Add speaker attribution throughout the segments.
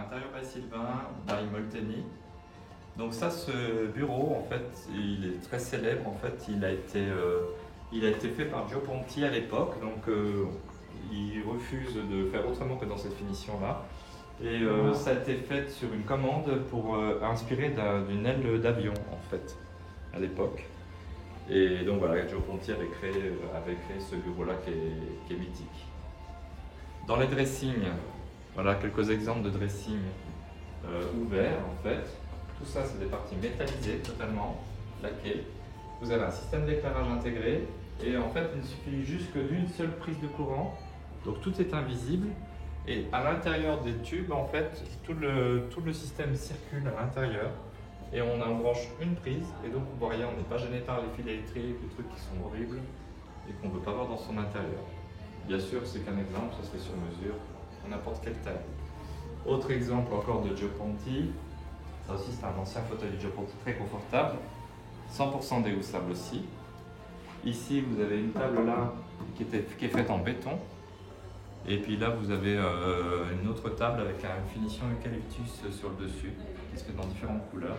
Speaker 1: Intérieur by Sylvain, by Molteni. Donc ça, ce bureau, en fait, il est très célèbre. En fait, il a été fait par Gio Ponti à l'époque. Donc il refuse de faire autrement que dans cette finition-là. Et ça a été fait sur une commande pour inspiré d'une aile d'avion, en fait, à l'époque. Et donc voilà, Gio Ponti avait créé ce bureau-là qui est mythique. Dans les dressings, voilà quelques exemples de dressing ouverts, en fait. Tout ça, c'est des parties métallisées totalement, laquées. Vous avez un système d'éclairage intégré et en fait, il ne suffit juste que d'une seule prise de courant. Donc tout est invisible et à l'intérieur des tubes, en fait, tout le système circule à l'intérieur et on embranche une prise et donc vous voyez, on n'est pas gêné par les fils électriques, des trucs qui sont horribles et qu'on ne veut pas voir dans son intérieur. Bien sûr, c'est qu'un exemple, ça se fait sur mesure, à n'importe quelle taille. Autre exemple encore de Gio Ponti. Ça aussi, c'est un ancien fauteuil de Gio Ponti très confortable, 100% déhoussable aussi. Ici, vous avez une table là qui est faite en béton. Et puis là, vous avez une autre table avec une finition eucalyptus sur le dessus, qui se fait dans différentes couleurs.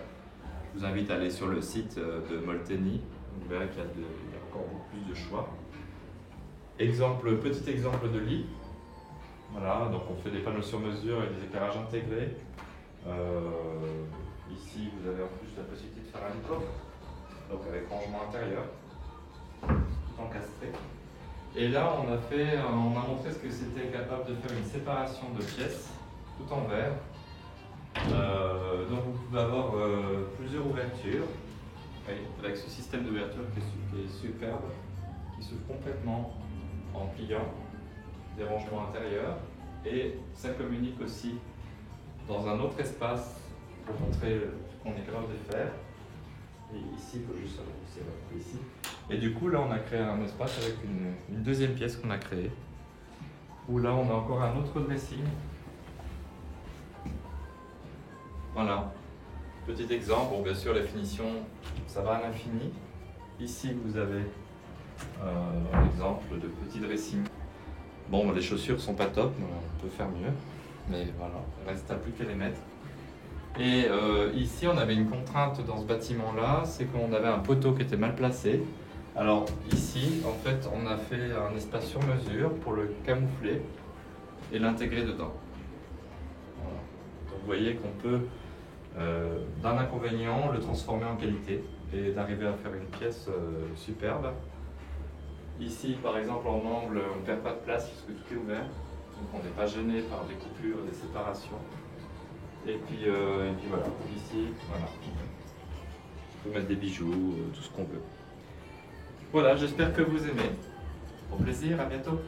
Speaker 1: Je vous invite à aller sur le site de Molteni. Vous verrez qu'il y a encore beaucoup plus de choix. Petit exemple de lit. Voilà, donc on fait des panneaux sur mesure et des éclairages intégrés. Ici, vous avez en plus la possibilité de faire un coffre, donc avec rangement intérieur, tout encastré. Et là, on a montré ce que c'était capable de faire une séparation de pièces, tout en verre. Donc vous pouvez avoir plusieurs ouvertures, avec ce système d'ouverture qui est superbe, qui s'ouvre complètement en pliant, des rangements intérieurs, et ça communique aussi dans un autre espace pour montrer ce qu'on est capable de faire. Et ici, il faut juste avancer ici. Et du coup, là, on a créé un espace avec une deuxième pièce qu'on a créée, où là, on a encore un autre dressing. Voilà, petit exemple. Bon, bien sûr, la finition, ça va à l'infini. Ici, vous avez un exemple de petit dressing. Bon, les chaussures sont pas top, on peut faire mieux, mais voilà, il reste à plus qu'à les mettre. Et ici, on avait une contrainte dans ce bâtiment-là, c'est qu'on avait un poteau qui était mal placé. Alors ici, en fait, on a fait un espace sur mesure pour le camoufler et l'intégrer dedans. Voilà. Donc vous voyez qu'on peut, d'un inconvénient, le transformer en qualité et d'arriver à faire une pièce superbe. Ici, par exemple, en angle, on ne perd pas de place puisque tout est ouvert. Donc on n'est pas gêné par des coupures, des séparations. Et puis voilà, ici, voilà. On peut mettre des bijoux, tout ce qu'on veut. Voilà, j'espère que vous aimez. Au plaisir, à bientôt.